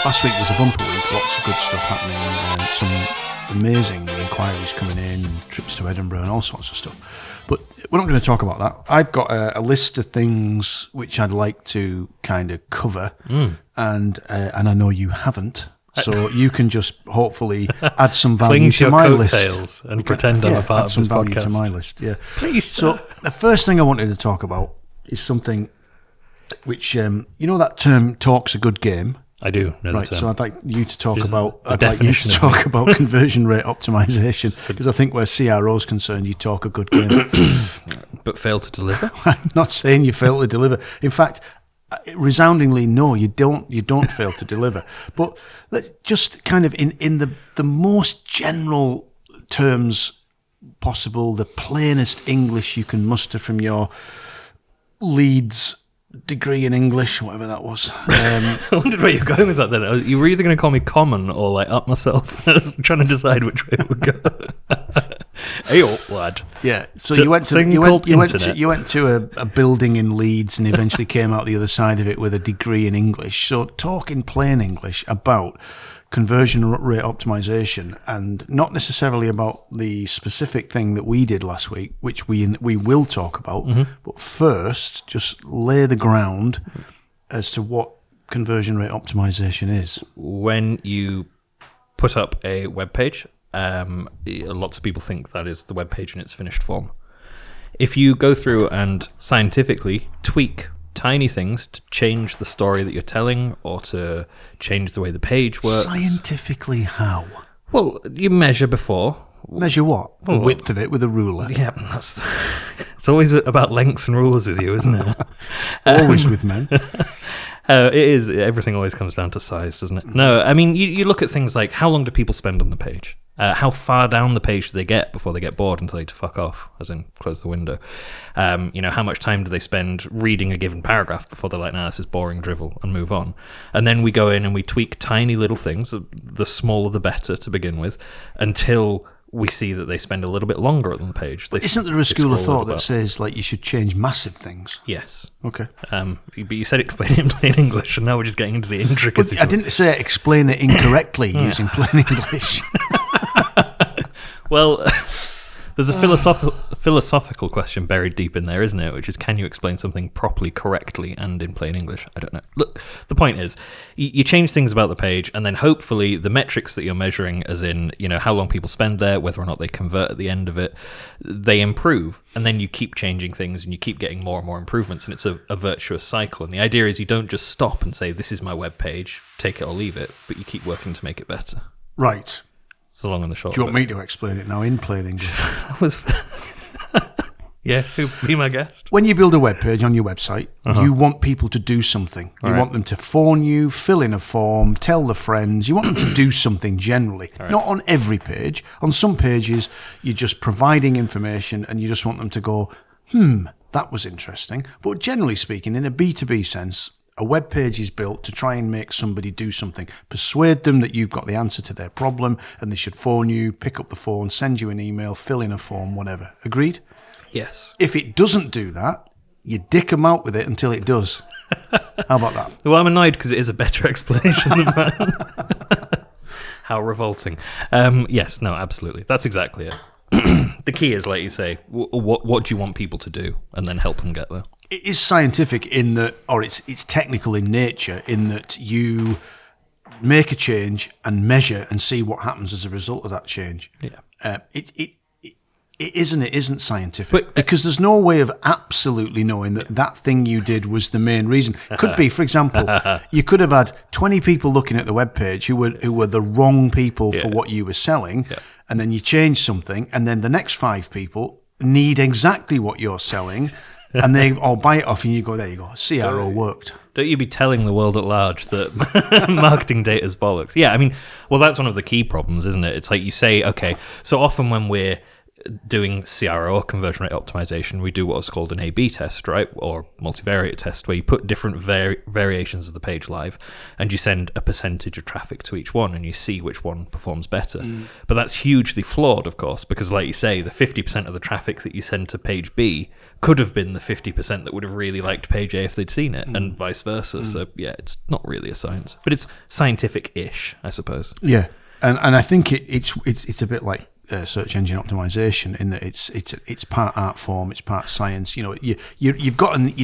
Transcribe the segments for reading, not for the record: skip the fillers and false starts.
Last week was a bumper week, lots of good stuff happening, some amazing inquiries coming in, trips to Edinburgh and all sorts of stuff. But we're not going to talk about that. I've got a list of things which I'd like to kind of cover, and I know you haven't. So you can just hopefully add some value to my list and pretend I'm a part of this podcast. To my list, yeah. Please. So the first thing I wanted to talk about is something which you know that term "talk's a good game." I do know right, the term. so I'd like you to talk Just about the definition about conversion rate optimization, because I think where CRO is concerned, you talk a good game, but fail to deliver. I'm not saying you fail to deliver. In fact, resoundingly, no, you don't. You don't fail to deliver. But let's just kind of in the most general terms possible, the plainest English you can muster from your Leeds degree in English, whatever that was. I wondered where you're going with that then. You were either going to call me common or like up myself. I was trying to decide which way it would go. Hey, old lad. Yeah. So you went to a building in Leeds and eventually came out the other side of it with a degree in English. So talk in plain English about conversion rate optimization, and not necessarily about the specific thing that we did last week, which we will talk about. But first, just lay the ground as to what conversion rate optimization is. When you put up a web page, lots of people think that is the web page in its finished form. If you go through and scientifically tweak tiny things to change the story that you're telling or to change the way the page works. Scientifically how? Well, you measure before. Measure what? The width of it with a ruler. Yeah, it's always about length and rulers with you, isn't it? Always with men. It is. Everything always comes down to size, doesn't it? No, I mean, you look at things like how long do people spend on the page? How far down the page do they get before they get bored and tell you to fuck off, as in close the window? How much time do they spend reading a given paragraph before they're like, nah, this is boring drivel, and move on? And then we go in and we tweak tiny little things, the smaller the better to begin with, until we see that they spend a little bit longer on the page. Isn't there a school of thought that says like you should change massive things? Yes. Okay. But you said explain it in plain English, and now we're just getting into the intricacies. But I didn't say explain it incorrectly using plain English. Well, there's a philosophical question buried deep in there, isn't it? Which is, can you explain something properly, correctly, and in plain English? I don't know. Look, the point is, you change things about the page, and then hopefully the metrics that you're measuring, as in, how long people spend there, whether or not they convert at the end of it, they improve. And then you keep changing things, and you keep getting more and more improvements, and it's a virtuous cycle. And the idea is you don't just stop and say, this is my web page, take it or leave it, but you keep working to make it better. Right. It's the long and the short. Do you want me to explain it now in plain English? Yeah, be my guest. When you build a web page on your website, you want people to do something. You want them to phone you, fill in a form, tell their friends. You want them to do something generally. Not on every page. On some pages, you're just providing information and you just want them to go, that was interesting. But generally speaking, in a B2B sense, a web page is built to try and make somebody do something, persuade them that you've got the answer to their problem and they should phone you, pick up the phone, send you an email, fill in a form, whatever. Agreed? Yes. If it doesn't do that, you dick them out with it until it does. How about that? Well, I'm annoyed because it is a better explanation than mine. How revolting. Yes, no, absolutely. That's exactly it. The key is, like you say, what do you want people to do, and then help them get there. It is scientific in that, or it's technical in nature, in that you make a change and measure and see what happens as a result of that change. Yeah. It isn't scientific, because there's no way of absolutely knowing that thing you did was the main reason. Could be, for example, you could have had 20 people looking at the webpage who were the wrong people for what you were selling, and then you change something, and then the next 5 people need exactly what you're selling, and they all buy it off, and you go, there you go, CRO worked. Don't you be telling the world at large that marketing data is bollocks? Yeah, I mean, well, that's one of the key problems, isn't it? It's like you say, okay, so often when we're doing CRO, or conversion rate optimization, we do what's called an A/B test, right? Or multivariate test, where you put different variations of the page live and you send a percentage of traffic to each one and you see which one performs better. But that's hugely flawed, of course, because like you say, the 50% of the traffic that you send to page B could have been the 50% that would have really liked page A if they'd seen it, and vice versa. So yeah, it's not really a science, but it's scientific-ish, I suppose. Yeah, and I think it's a bit like search engine optimization in that it's part art form, it's part science. You know, you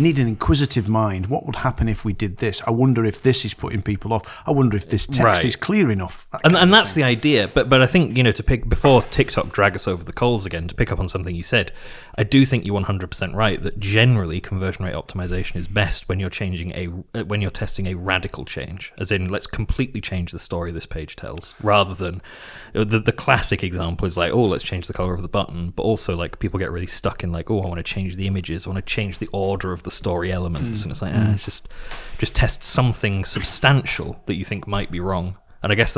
need an inquisitive mind. What would happen if we did this? I wonder if this is putting people off. I wonder if this text is clear enough. And that's the idea. But I think, you know, before TikTok drag us over the coals again, to pick up on something you said, I do think you're 100% right that generally conversion rate optimization is best when you're testing a radical change, as in let's completely change the story this page tells, rather than the classic example is like, oh, let's change the color of the button, but also like people get really stuck in like, oh, I want to change the images, I want to change the order of the story elements, and it's like, just test something substantial that you think might be wrong. And I guess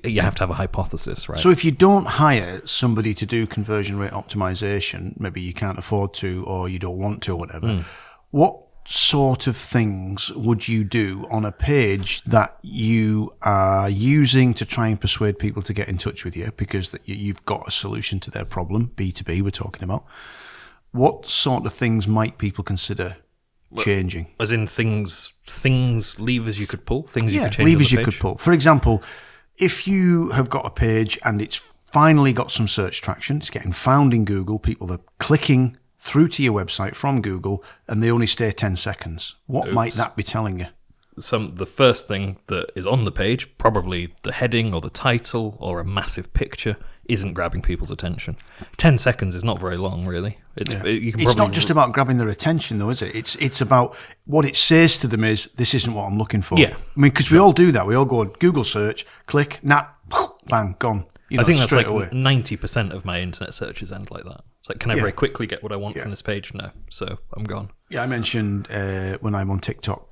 you have to have a hypothesis, right? So if you don't hire somebody to do conversion rate optimization, maybe you can't afford to, or you don't want to, or whatever, what sort of things would you do on a page that you are using to try and persuade people to get in touch with you because you've got a solution to their problem? B2B we're talking about. What sort of things might people consider changing? As in things, levers you could pull, things you could change. Levers you could pull. For example, if you have got a page and it's finally got some search traction, it's getting found in Google, people are clicking through to your website from Google, and they only stay 10 seconds. What might that be telling you? The first thing that is on the page, probably the heading or the title or a massive picture, isn't grabbing people's attention. 10 seconds is not very long, really. It's not just about grabbing their attention, though, is it? It's about what it says to them is, this isn't what I'm looking for. Yeah. I mean, because we all do that. We all go on Google search, click, bang, gone. I think that's like 90% of my internet searches end like that. It's like, can I very quickly get what I want from this page? No. So I'm gone. Yeah, I mentioned when I'm on TikTok,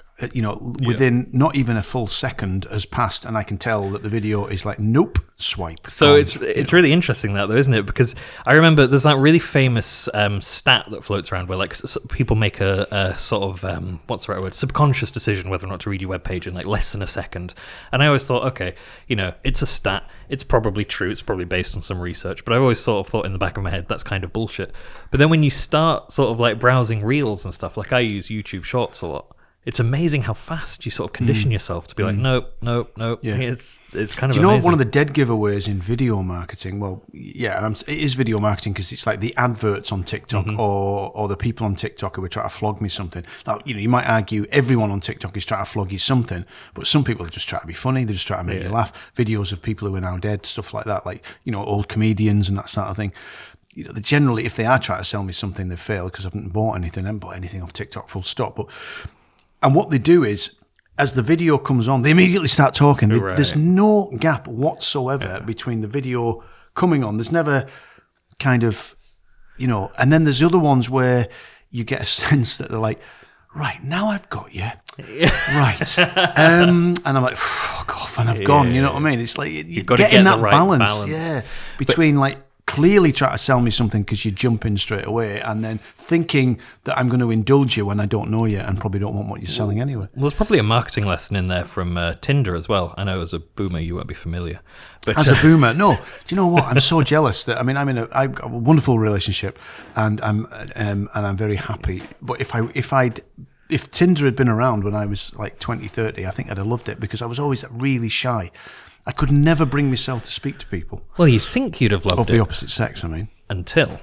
within not even a full second has passed, and I can tell that the video is like, nope, swipe. So it's really interesting that, though, isn't it? Because I remember there's that really famous stat that floats around where like people make a sort of what's the right word, subconscious decision whether or not to read your webpage in like less than a second. And I always thought, okay, you know, it's a stat, it's probably true, it's probably based on some research, but I always sort of thought in the back of my head that's kind of bullshit. But then when you start sort of like browsing reels and stuff, like I use YouTube Shorts a lot, it's amazing how fast you sort of condition yourself to be like, nope. Yeah. It's kind of Do you know amazing. One of the dead giveaways in video marketing? Well, yeah, it is video marketing because it's like the adverts on TikTok or the people on TikTok who are trying to flog me something. Now, you know, you might argue everyone on TikTok is trying to flog you something, but some people are just trying to be funny. They're just trying to make you laugh. Videos of people who are now dead, stuff like that, like, you know, old comedians and that sort of thing. You know, generally, if they are trying to sell me something, they fail because I haven't bought anything off TikTok, full stop. And what they do is, as the video comes on, they immediately start talking. There's no gap whatsoever between the video coming on. There's never kind of, you know, and then there's other ones where you get a sense that they're like, right, now I've got you. Right. And I'm like, fuck off, and I've gone. You know what I mean? It's like, you're getting that right balance. Between like, clearly try to sell me something because you're jumping straight away, and then thinking that I'm going to indulge you when I don't know you and probably don't want what you're selling anyway. Well, there's probably a marketing lesson in there from Tinder as well. I know as a boomer you won't be familiar. But as a boomer, no. Do you know what? I'm so jealous that, I mean, I've got a wonderful relationship and I'm very happy. But if Tinder had been around when I was like 20, 30, I think I'd have loved it because I was always really shy. I could never bring myself to speak to people. Well, you think you'd have loved it. Of the opposite sex, I mean. Until.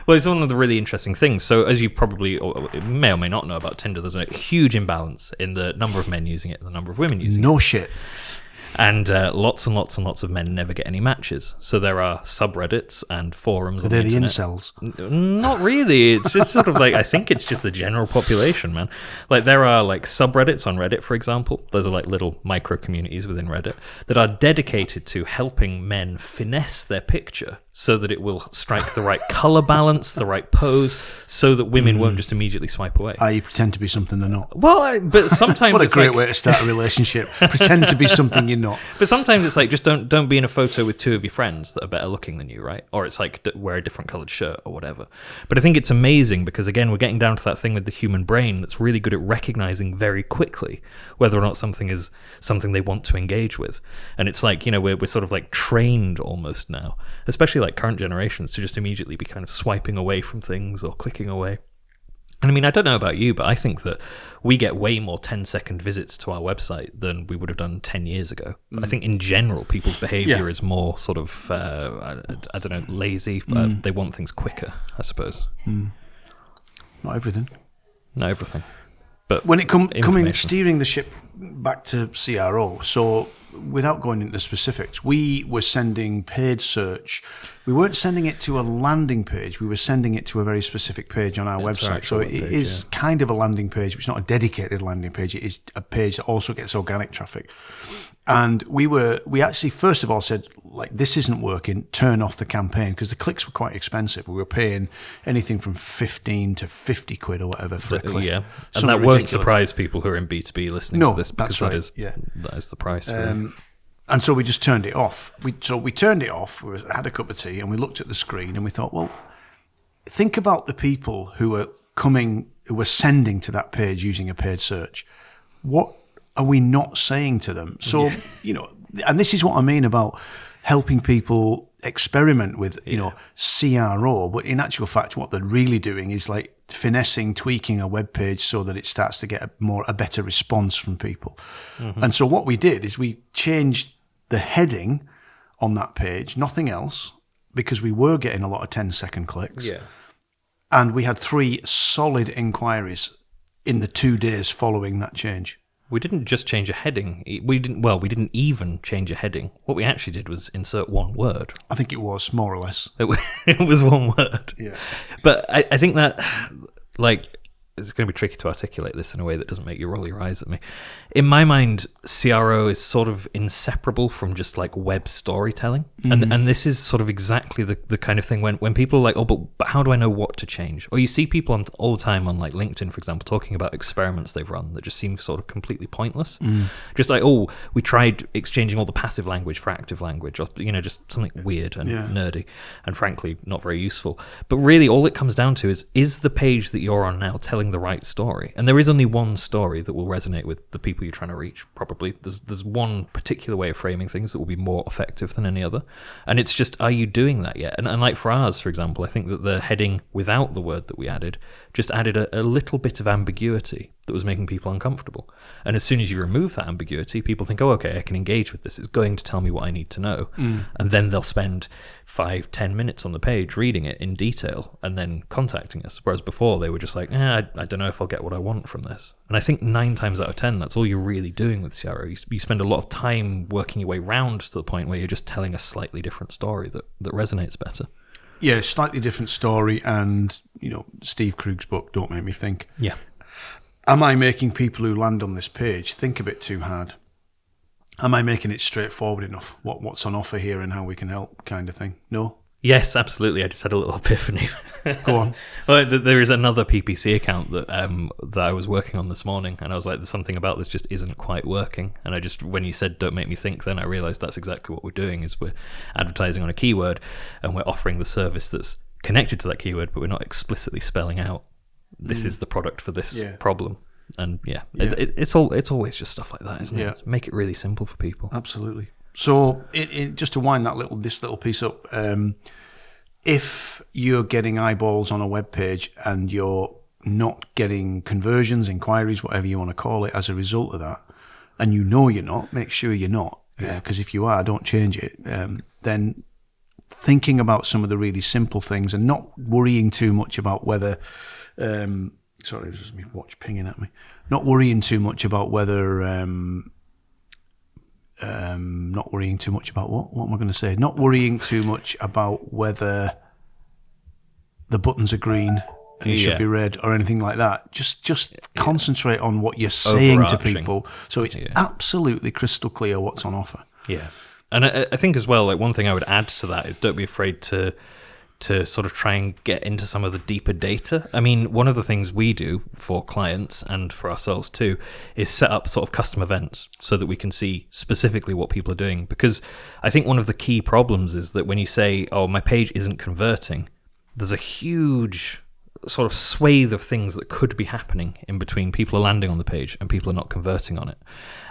Well, it's one of the really interesting things. So as you probably may or may not know about Tinder, there's a huge imbalance in the number of men using it and the number of women using it. No shit. And lots and lots and lots of men never get any matches. So there are subreddits and forums on the internet. They're the incels? Not really. It's just sort of like, I think it's just the general population, man. Like there are like subreddits on Reddit, for example. Those are like little micro communities within Reddit that are dedicated to helping men finesse their picture so that it will strike the right color balance, the right pose, so that women won't just immediately swipe away. You pretend to be something they're not. Well, but sometimes what a great way to start a relationship. Pretend to be something you're not. But sometimes it's like, just don't be in a photo with two of your friends that are better looking than you, right? Or it's like, wear a different colored shirt or whatever. But I think it's amazing because, again, we're getting down to that thing with the human brain that's really good at recognizing very quickly whether or not something is something they want to engage with. And it's like, you know, we're sort of like trained almost now, especially like current generations to just immediately be kind of swiping away from things or clicking away. And I mean, I don't know about you, but I think that we get way more 10-second visits to our website than we would have done 10 years ago. I think in general, people's behavior is more sort of, I don't know, lazy. They want things quicker, I suppose. Not everything. Not everything. But when it coming steering the ship back to CRO, so without going into specifics, we were sending paid search. We weren't sending it to a landing page. We were sending it to a very specific page on our website. So it is kind of a landing page. It's not a dedicated landing page. It is a page that also gets organic traffic. And we actually first of all said, like, this isn't working, turn off the campaign, because the clicks were quite expensive. We were paying anything from 15 to 50 quid or whatever for a click. Yeah. And that won't surprise people who are in B2B listening to this, because that is the price. And so we just turned it off. We turned it off, we had a cup of tea, and we looked at the screen and we thought, well, think about the people who were sending to that page using a paid search. What are we not saying to them? So, and this is what I mean about helping people experiment with, CRO, but in actual fact, what they're really doing is like finessing, tweaking a web page so that it starts to get a better response from people. And so what we did is we changed the heading on that page, nothing else, because we were getting a lot of 10-second clicks. Yeah. And we had 3 solid inquiries in the 2 days following that change. We didn't just change a heading. We didn't even change a heading. What we actually did was insert one word. I think it was, more or less. It was one word. Yeah. But I think that, like, it's going to be tricky to articulate this in a way that doesn't make you roll your eyes at me. In my mind, CRO is sort of inseparable from just like web storytelling. And this is sort of exactly the kind of thing when people are like, oh, but how do I know what to change? Or you see people all the time on like LinkedIn, for example, talking about experiments they've run that just seem sort of completely pointless. Just like, oh, we tried exchanging all the passive language for active language, or, just something weird and nerdy and frankly not very useful. But really all it comes down to is the page that you're on now telling the right story? And there is only one story that will resonate with the people you're trying to reach, probably. There's one particular way of framing things that will be more effective than any other. And it's just, are you doing that yet? And like for ours, for example, I think that the heading without the word that we added just added a little bit of ambiguity that was making people uncomfortable. And as soon as you remove that ambiguity, people think, oh, okay, I can engage with this. It's going to tell me what I need to know. And then they'll spend 5-10 minutes on the page reading it in detail and then contacting us. Whereas before they were just like, I don't know if I'll get what I want from this. And I think 9 times out of 10, that's all you're really doing with CRO. You spend a lot of time working your way round to the point where you're just telling a slightly different story that resonates better. Yeah, slightly different story. And, Steve Krug's book, Don't Make Me Think. Yeah. Am I making people who land on this page think a bit too hard? Am I making it straightforward enough? What's on offer here and how we can help, kind of thing? No? Yes, absolutely. I just had a little epiphany. Go on. Well, there is another PPC account that I was working on this morning, and I was like, there's something about this just isn't quite working. And when you said don't make me think, then I realized that's exactly what we're doing, is we're advertising on a keyword and we're offering the service that's connected to that keyword, but we're not explicitly spelling out this is the product for this problem. And it's always just stuff like that, isn't it? Make it really simple for people. Absolutely. So just to wind this little piece up, if you're getting eyeballs on a web page and you're not getting conversions, inquiries, whatever you want to call it, as a result of that, and you're not, make sure you're not, because if you are, don't change it. Then thinking about some of the really simple things and not worrying too much about whether sorry, it was just my watch pinging at me. Not worrying too much about whether not worrying too much about what am I going to say? Not worrying too much about whether the buttons are green and it should be red or anything like that. Just concentrate on what you're saying to people, so it's absolutely crystal clear what's on offer. Yeah, and I think as well, like one thing I would add to that is don't be afraid to sort of try and get into some of the deeper data. I mean, one of the things we do for clients and for ourselves too is set up sort of custom events so that we can see specifically what people are doing. Because I think one of the key problems is that when you say, oh, my page isn't converting, there's a huge sort of swathe of things that could be happening in between people are landing on the page and people are not converting on it.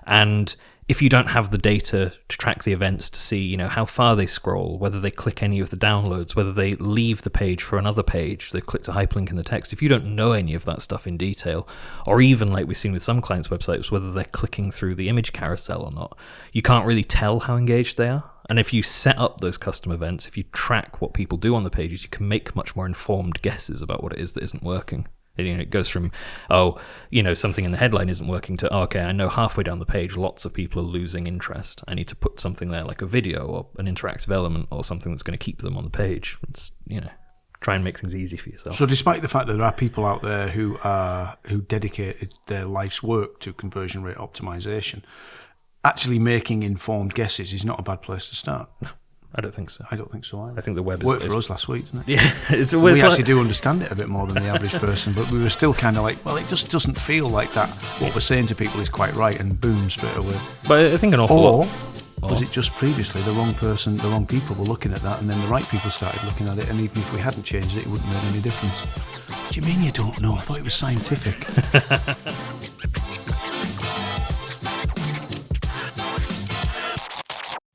And if you don't have the data to track the events, to see, you know, how far they scroll, whether they click any of the downloads, whether they leave the page for another page, they clicked a hyperlink in the text, if you don't know any of that stuff in detail, or even like we've seen with some clients' websites, whether they're clicking through the image carousel or not, you can't really tell how engaged they are. And if you set up those custom events, if you track what people do on the pages, you can make much more informed guesses about what it is that isn't working. And, you know, it goes from, something in the headline isn't working to, okay, I know halfway down the page lots of people are losing interest. I need to put something there like a video or an interactive element or something that's going to keep them on the page. It's, try and make things easy for yourself. So despite the fact that there are people out there who dedicated their life's work to conversion rate optimization, actually making informed guesses is not a bad place to start. No, I don't think so. I don't think so either. I think the web worked for us last week, didn't it? Yeah, we actually do understand it a bit more than the average person, but we were still kind of like, well, it just doesn't feel like that. What we're saying to people is quite right, and boom, straight away. But I think an awful lot. Or was it just previously the wrong person, the wrong people were looking at that, and then the right people started looking at it, and even if we hadn't changed it, it wouldn't make any difference. What do you mean you don't know? I thought it was scientific.